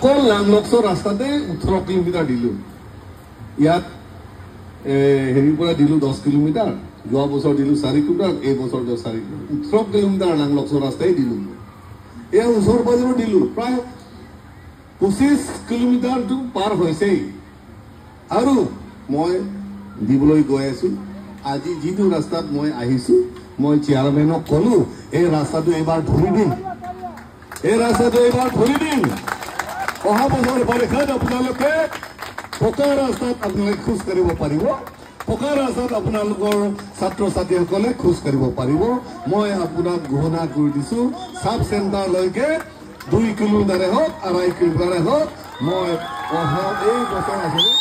কল লাংলক্সৰ ৰাস্তাতে 18 কিলোমিটাৰ দিলো ইয়াত হেৰিৰ পৰা দিলো 10 কিলোমিটাৰ যোৱা বছৰ দিলো 4 কিলোমিটাৰ এই বছৰ 4 কিলোমিটাৰ 18 কিলোমিটাৰ লাংলক্সৰ ৰাস্তাই দিলো এই ওচৰ পাজৰ দিলো প্ৰায় 25 কিলোমিটাৰটো পাৰ হৈছে আৰু মই দিবলৈ গৈ আছো আজি যিটো ৰাস্তাত মই আহিছো মই চেয়াৰমেনক কলো এই ৰাস্তাটো এবাৰ ধৰি দিম অহা বছৰ পৰীক্ষাত আপোনালোকে পকা ৰাস্তাত আপোনালোকে খোজ কাঢ়িব পাৰিব পকা ৰাস্তাত আপোনালোকৰ ছাত্ৰ ছাত্ৰীসকলে খোজ কাঢ়িব পাৰিব মই আপোনাক ঘোষণা কৰি দিছো সাব চেণ্টাৰলৈকে 2 কিলোমিটাৰে হওক 2.5 কিলোমিটাৰে হওক মই অহা এই বছৰ আসলে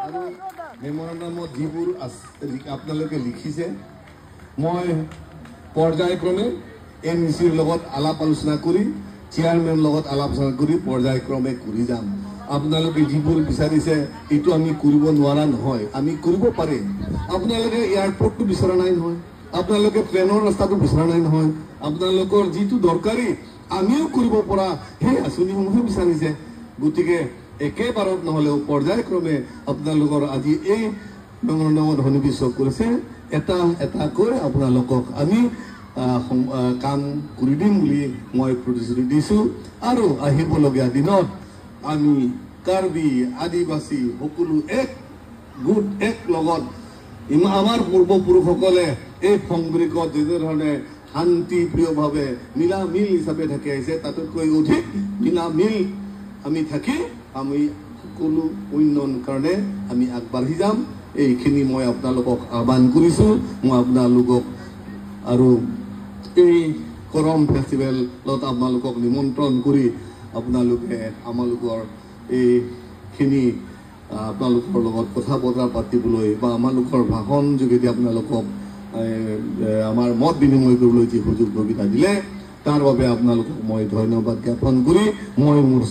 আৰু মেমৰেণ্ডামত যিবোৰ আপোনালোকে লিখিছে মই পৰ্যায়ক্ৰমে এমইচিৰ লগত আলাপ আলোচনা কৰি চেয়াৰমেন লগত আলোচনা কৰি পৰ্যায়ক্ৰমে কৰি যাম আপোনালোকে যিবোৰ বিচাৰিছে এইটো আমি কৰিব নোৱাৰা নহয় আমি কৰিব পাৰিম আপোনালোকে এয়াৰপৰ্টটো বিচৰা নাই নহয় আপোনালোকে ট্ৰেইনৰ ৰাস্তাটো বিচৰা নাই নহয় আপোনালোকৰ যিটো দৰকাৰী আমিও কৰিব পৰা সেই আঁচনিসমূহ বিচাৰিছে গতিকে একেবাৰত নহলেও পৰ্যায়ক্ৰমে আপোনালোকৰ আজি এই মেমৰেণ্ডামত সন্নিবিষ্ট কৰিছে এটা কৈ আপোনালোকক আমি কাম কৰি দিম বুলি মই প্ৰতিশ্ৰুতি দিছো আৰু আহিবলগীয়া দিনত আমি কাৰ্বি আদিবাসী সকলো এক লগত আমাৰ পূৰ্বপুৰুষসকলে এই সংগ্ৰিকত যেনেধৰণে শান্তিপ্ৰিয়ভাৱে মিলামিল হিচাপে থাকি আহিছে তাতকৈ অধিক মিলামিল আমি থাকি আমি সকলো উন্নয়ন কাৰণে আমি আগবাঢ়ি যাম এইখিনি মই আপোনালোকক আহ্বান কৰিছো মই আপোনালোকক আৰু এই কৰম ফেষ্টিভেলত আপোনালোকক নিমন্ত্ৰণ কৰি আপোনালোকে আমালোকৰ এইখিনি আপোনালোকৰ লগত কথা বতৰা পাতিবলৈ বা আমালোকৰ ভাষণ যোগেদি আপোনালোকক আমাৰ মত বিনিময় কৰিবলৈ যি সুযোগ সুবিধা দিলে তাৰ বাবে আপোনালোকক মই ধন্যবাদ জ্ঞাপন কৰি মই মোৰ